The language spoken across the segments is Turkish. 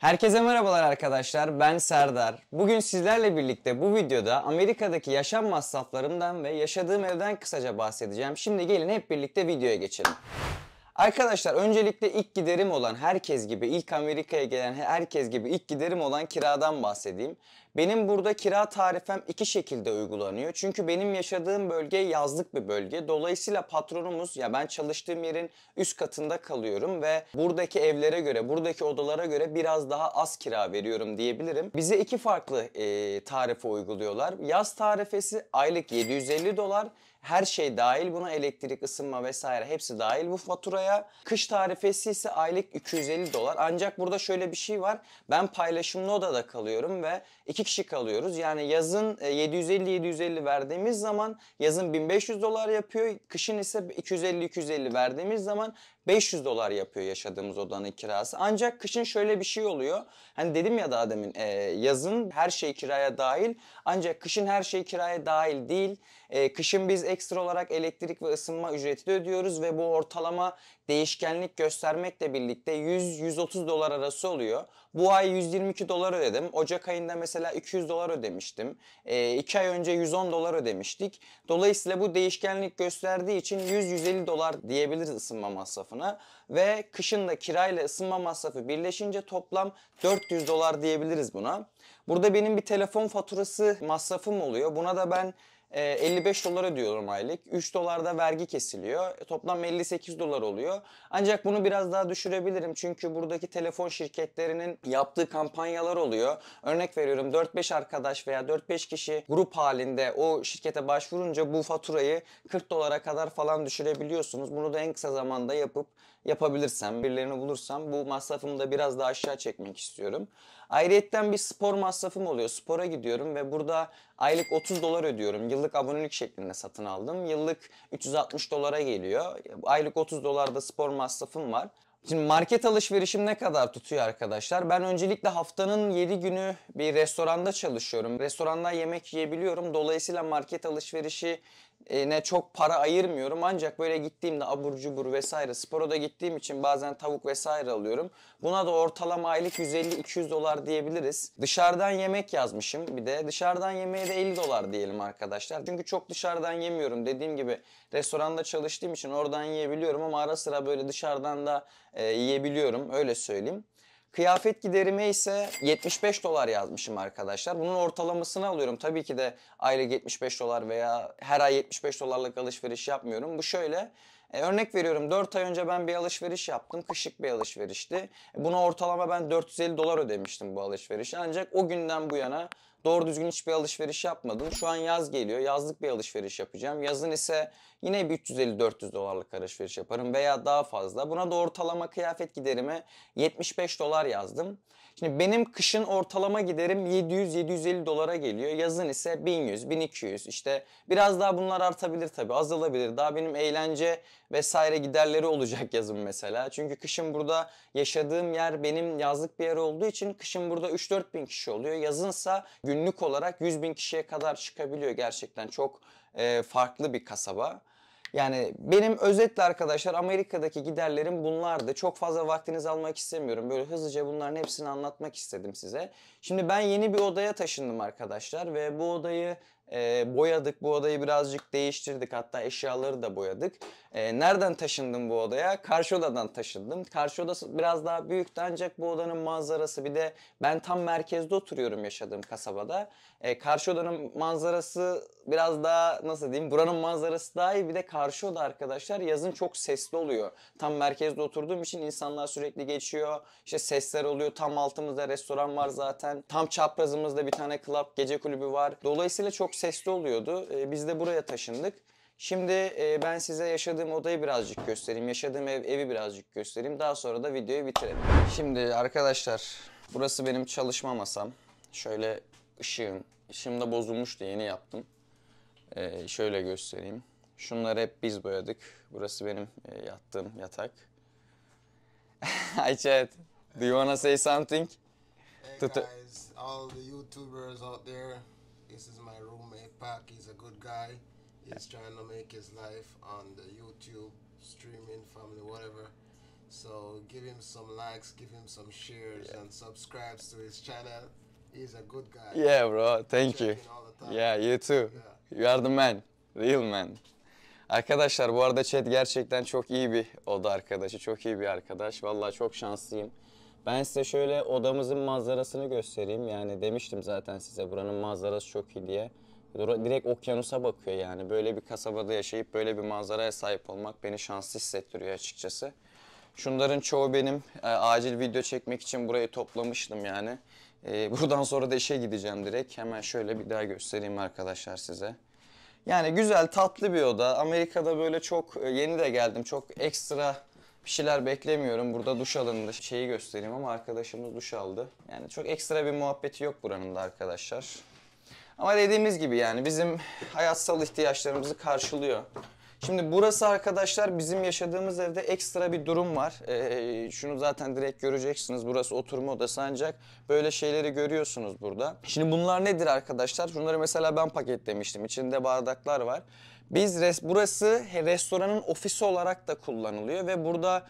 Herkese merhabalar arkadaşlar, ben Serdar. Bugün sizlerle birlikte bu videoda Amerika'daki yaşam masraflarımdan ve yaşadığım evden kısaca bahsedeceğim. Şimdi gelin hep birlikte videoya geçelim. Arkadaşlar öncelikle ilk giderim olan herkes gibi, ilk Amerika'ya gelen herkes gibi ilk giderim olan kiradan bahsedeyim. Benim burada kira tarifem iki şekilde uygulanıyor. Çünkü benim yaşadığım bölge yazlık bir bölge. Dolayısıyla patronumuz, ya ben çalıştığım yerin üst katında kalıyorum ve buradaki evlere göre, buradaki odalara göre biraz daha az kira veriyorum diyebilirim. Bize iki farklı tarife uyguluyorlar. Yaz tarifesi aylık $750. Her şey dahil buna, elektrik, ısınma vesaire hepsi dahil bu faturaya. Kış tarifesi ise aylık $250. Ancak burada şöyle bir şey var. Ben paylaşımlı odada kalıyorum ve iki kişi kalıyoruz. Yani yazın 750 verdiğimiz zaman yazın $1500 yapıyor. Kışın ise 250 verdiğimiz zaman $500 yapıyor yaşadığımız odanın kirası. Ancak kışın şöyle bir şey oluyor. Hani dedim ya daha demin yazın her şey kiraya dahil. Ancak kışın her şey kiraya dahil değil. Kışın biz ekstra olarak elektrik ve ısınma ücreti de ödüyoruz ve bu ortalama değişkenlik göstermekle birlikte $100-130 arası oluyor. Bu ay $122 ödedim. Ocak ayında mesela $200 ödemiştim. 2 ay önce $110 ödemiştik. Dolayısıyla bu değişkenlik gösterdiği için $100-150 diyebiliriz ısınma masrafına. Ve kışın da kirayla ısınma masrafı birleşince toplam $400 diyebiliriz buna. Burada benim bir telefon faturası masrafım oluyor. Buna da ben $55 ödüyorum aylık. $3 da vergi kesiliyor. Toplam $58 oluyor. Ancak bunu biraz daha düşürebilirim. Çünkü buradaki telefon şirketlerinin yaptığı kampanyalar oluyor. Örnek veriyorum 4-5 arkadaş veya 4-5 kişi grup halinde o şirkete başvurunca bu faturayı $40 kadar falan düşürebiliyorsunuz. Bunu da en kısa zamanda yapabilirsem, birilerini bulursam bu masrafımı da biraz daha aşağı çekmek istiyorum. Ayrıyetten bir spor masrafım oluyor. Spora gidiyorum ve burada aylık $30 ödüyorum. Yıllık abonelik şeklinde satın aldım. Yıllık $360 geliyor. Aylık $30 spor masrafım var. Şimdi market alışverişim ne kadar tutuyor arkadaşlar? Ben öncelikle haftanın 7 günü bir restoranda çalışıyorum. Restorandan yemek yiyebiliyorum. Dolayısıyla market alışverişi ne çok para ayırmıyorum. Ancak böyle gittiğimde abur cubur vesaire, spora da gittiğim için bazen tavuk vesaire alıyorum. Buna da ortalama aylık $150-200 diyebiliriz. Dışarıdan yemek yazmışım bir de. Dışarıdan yemeğe de $50 diyelim arkadaşlar. Çünkü çok dışarıdan yemiyorum. Dediğim gibi restoranda çalıştığım için oradan yiyebiliyorum ama ara sıra böyle dışarıdan da yiyebiliyorum. Öyle söyleyeyim. Kıyafet giderime ise $75 yazmışım arkadaşlar. Bunun ortalamasını alıyorum. Tabii ki de aylık $75 veya her ay $75'lık alışveriş yapmıyorum. Bu şöyle. Örnek veriyorum 4 ay önce ben bir alışveriş yaptım. Kışlık bir alışverişti. Buna ortalama ben $450 ödemiştim bu alışverişi. Ancak o günden bu yana doğru düzgün hiçbir alışveriş yapmadım. Şu an yaz geliyor. Yazlık bir alışveriş yapacağım. Yazın ise yine bir $350-400'lık alışveriş yaparım veya daha fazla. Buna da ortalama kıyafet giderime $75 yazdım. Şimdi benim kışın ortalama giderim $700-750 geliyor. Yazın ise $1100-1200. İşte biraz daha bunlar artabilir tabii, azalabilir. Daha benim eğlence vesaire giderleri olacak yazın mesela. Çünkü kışın burada yaşadığım yer benim yazlık bir yer olduğu için kışın burada 3-4 bin kişi oluyor. Yazınsa günlük olarak 100 bin kişiye kadar çıkabiliyor. Gerçekten çok farklı bir kasaba. Yani benim özetle arkadaşlar Amerika'daki giderlerim bunlardı. Çok fazla vaktinizi almak istemiyorum. Böyle hızlıca bunların hepsini anlatmak istedim size. Şimdi ben yeni bir odaya taşındım arkadaşlar ve bu odayı boyadık. Bu odayı birazcık değiştirdik. Hatta eşyaları da boyadık. Nereden taşındım bu odaya? Karşı odadan taşındım. Karşı odası biraz daha büyüktü ancak bu odanın manzarası, bir de ben tam merkezde oturuyorum yaşadığım kasabada. Karşı odanın manzarası biraz daha, nasıl diyeyim, buranın manzarası daha iyi. Bir de karşı oda arkadaşlar yazın çok sesli oluyor. Tam merkezde oturduğum için insanlar sürekli geçiyor. İşte sesler oluyor. Tam altımızda restoran var zaten. Tam çaprazımızda bir tane club, gece kulübü var. Dolayısıyla çok sesli oluyordu. Biz de buraya taşındık. Şimdi ben size yaşadığım odayı birazcık göstereyim. Yaşadığım evi birazcık göstereyim. Daha sonra da videoyu bitirelim. Şimdi arkadaşlar burası benim çalışma masam. Şöyle ışığım da bozulmuştu, yeni yaptım. Şöyle göstereyim. Şunları hep biz boyadık. Burası benim yattığım yatak. Hi chat. Do you wanna say something? Hey guys, all the YouTubers out there, this is my roommate Pac. He's a good guy. He's trying to make his life on the YouTube, streaming, family, whatever. So give him some likes, give him some shares, and subscribes to his channel. He's a good guy. Yeah bro, thank you. Checking all the time. Yeah, you too. You are the man. Real man. Arkadaşlar bu arada chat gerçekten çok iyi bir oda arkadaşı. Çok iyi bir arkadaş. Vallahi çok şanslıyım. Ben size şöyle odamızın manzarasını göstereyim. Yani demiştim zaten size buranın manzarası çok iyi diye. Direkt okyanusa bakıyor yani. Böyle bir kasabada yaşayıp böyle bir manzaraya sahip olmak beni şanslı hissettiriyor açıkçası. Şunların çoğu benim acil video çekmek için burayı toplamıştım yani. Buradan sonra da işe gideceğim direkt. Hemen şöyle bir daha göstereyim arkadaşlar size. Yani güzel, tatlı bir oda. Amerika'da böyle çok yeni de geldim. Çok ekstra bir şeyler beklemiyorum. Burada duş alındı. Şeyi göstereyim ama arkadaşımız duş aldı. Yani çok ekstra bir muhabbeti yok buranın da arkadaşlar. Ama dediğimiz gibi yani bizim hayatsal ihtiyaçlarımızı karşılıyor. Şimdi burası arkadaşlar bizim yaşadığımız evde ekstra bir durum var. Şunu zaten direkt göreceksiniz. Burası oturma odası ancak böyle şeyleri görüyorsunuz burada. Şimdi bunlar nedir arkadaşlar? Bunları mesela ben paketlemiştim. İçinde bardaklar var. Burası restoranın ofisi olarak da kullanılıyor ve burada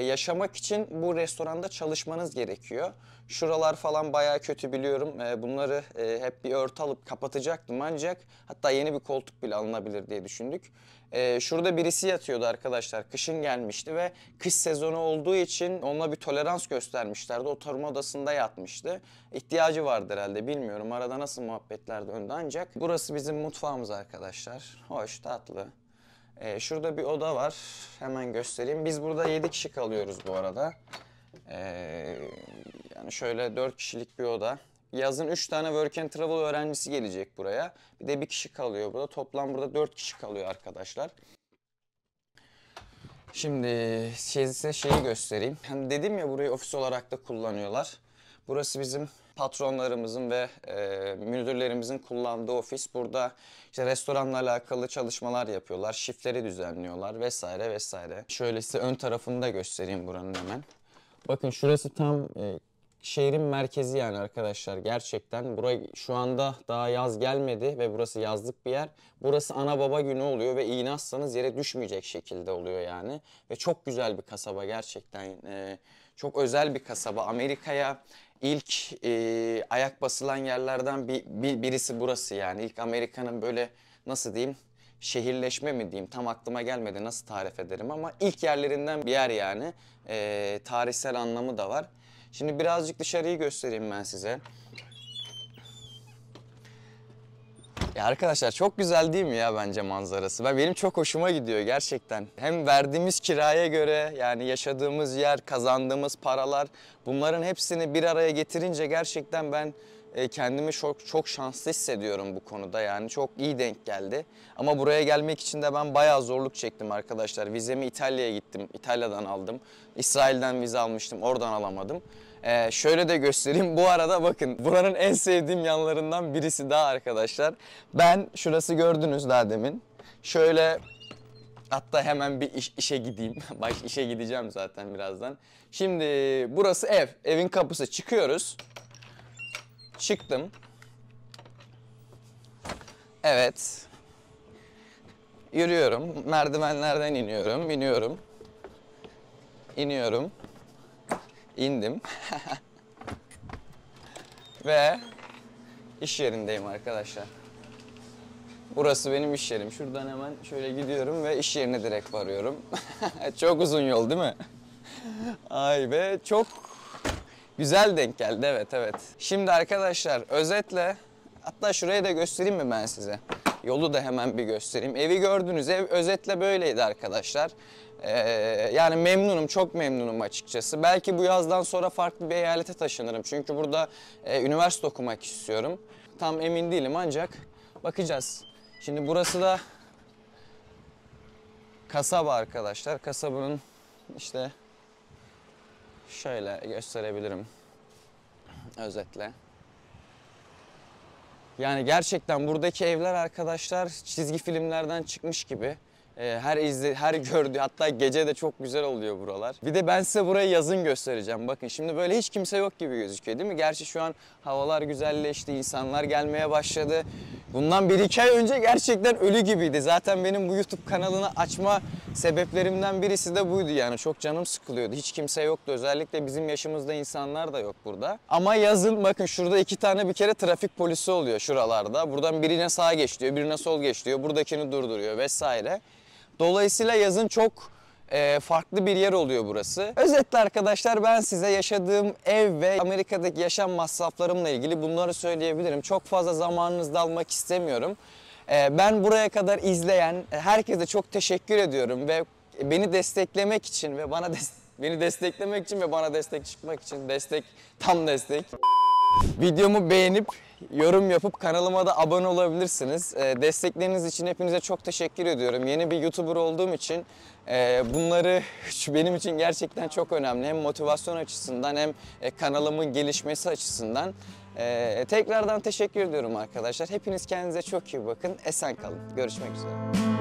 yaşamak için bu restoranda çalışmanız gerekiyor. Şuralar falan bayağı kötü biliyorum. Bunları hep bir örtü alıp kapatacaktım ancak hatta yeni bir koltuk bile alınabilir diye düşündük. Şurada birisi yatıyordu arkadaşlar. Kışın gelmişti ve kış sezonu olduğu için onunla bir tolerans göstermişlerdi. Oturma odasında yatmıştı. İhtiyacı vardı herhalde bilmiyorum. Arada nasıl muhabbetler döndü ancak. Burası bizim mutfağımız arkadaşlar. Hoş, tatlı. Şurada bir oda var. Hemen göstereyim. Biz burada 7 kişi kalıyoruz bu arada. Yani şöyle 4 kişilik bir oda. Yazın 3 tane work and travel öğrencisi gelecek buraya. Bir de bir kişi kalıyor burada. Toplam burada 4 kişi kalıyor arkadaşlar. Şimdi size şeyi göstereyim. Hani dedim ya burayı ofis olarak da kullanıyorlar. Burası bizim patronlarımızın ve müdürlerimizin kullandığı ofis. Burada işte restoranla alakalı çalışmalar yapıyorlar. Shiftleri düzenliyorlar vesaire vesaire. Şöyle size ön tarafını da göstereyim buranın hemen. Bakın şurası tam şehrin merkezi yani arkadaşlar gerçekten. Buraya şu anda daha yaz gelmedi ve burası yazlık bir yer. Burası ana baba günü oluyor ve iğne atsanız yere düşmeyecek şekilde oluyor yani. Ve çok güzel bir kasaba gerçekten. Çok özel bir kasaba. Amerika'ya ilk ayak basılan yerlerden birisi burası yani. İlk Amerika'nın böyle nasıl diyeyim şehirleşme mi diyeyim tam aklıma gelmedi nasıl tarif ederim ama ilk yerlerinden bir yer yani. Tarihsel anlamı da var. Şimdi birazcık dışarıyı göstereyim ben size. Ya arkadaşlar çok güzel değil mi ya bence manzarası? Benim çok hoşuma gidiyor gerçekten. Hem verdiğimiz kiraya göre yani yaşadığımız yer, kazandığımız paralar bunların hepsini bir araya getirince gerçekten ben kendimi çok şanslı hissediyorum bu konuda yani çok iyi denk geldi. Ama buraya gelmek için de ben bayağı zorluk çektim arkadaşlar. Vizemi İtalya'ya gittim, İtalya'dan aldım. İsrail'den vize almıştım, oradan alamadım. Şöyle de göstereyim. Bu arada bakın buranın en sevdiğim yanlarından birisi daha arkadaşlar. Şurası gördünüz daha demin. Şöyle hatta hemen bir işe gideyim. İşe gideceğim zaten birazdan. Şimdi burası ev. Evin kapısı. Çıkıyoruz. Çıktım. Evet. Yürüyorum. Merdivenlerden iniyorum. İniyorum. İndim. Ve iş yerindeyim arkadaşlar. Burası benim iş yerim. Şuradan hemen şöyle gidiyorum ve iş yerine direkt varıyorum. Çok uzun yol değil mi? Ay be çok güzel denk geldi evet. Şimdi arkadaşlar özetle hatta şurayı da göstereyim mi ben size? Yolu da hemen bir göstereyim. Evi gördünüz. Ev özetle böyleydi arkadaşlar. Yani memnunum, çok memnunum açıkçası. Belki bu yazdan sonra farklı bir eyalete taşınırım. Çünkü burada üniversite okumak istiyorum. Tam emin değilim ancak bakacağız. Şimdi burası da kasaba arkadaşlar. Kasabanın işte şöyle gösterebilirim özetle. Yani gerçekten buradaki evler arkadaşlar çizgi filmlerden çıkmış gibi. Her gördüğü hatta gece de çok güzel oluyor buralar. Bir de ben size burayı yazın göstereceğim. Bakın şimdi böyle hiç kimse yok gibi gözüküyor değil mi? Gerçi şu an havalar güzelleşti, insanlar gelmeye başladı. Bundan 1-2 ay önce gerçekten ölü gibiydi. Zaten benim bu YouTube kanalını açma sebeplerimden birisi de buydu yani. Çok canım sıkılıyordu. Hiç kimse yoktu. Özellikle bizim yaşımızda insanlar da yok burada. Ama yazın bakın şurada 2 tane bir kere trafik polisi oluyor şuralarda. Buradan birine sağa geç diyor, birine sol geç diyor. Buradakini durduruyor vesaire. Dolayısıyla yazın çok farklı bir yer oluyor burası. Özetle arkadaşlar ben size yaşadığım ev ve Amerika'daki yaşam masraflarımla ilgili bunları söyleyebilirim. Çok fazla zamanınızı da almak istemiyorum. Ben buraya kadar izleyen herkese çok teşekkür ediyorum ve beni desteklemek için ve beni desteklemek için ve bana destek çıkmak için tam destek. Videomu beğenip yorum yapıp kanalıma da abone olabilirsiniz. Destekleriniz için hepinize çok teşekkür ediyorum. Yeni bir YouTuber olduğum için bunları benim için gerçekten çok önemli. Hem motivasyon açısından hem kanalımın gelişmesi açısından. Tekrardan teşekkür ediyorum arkadaşlar. Hepiniz kendinize çok iyi bakın. Esen kalın. Görüşmek üzere.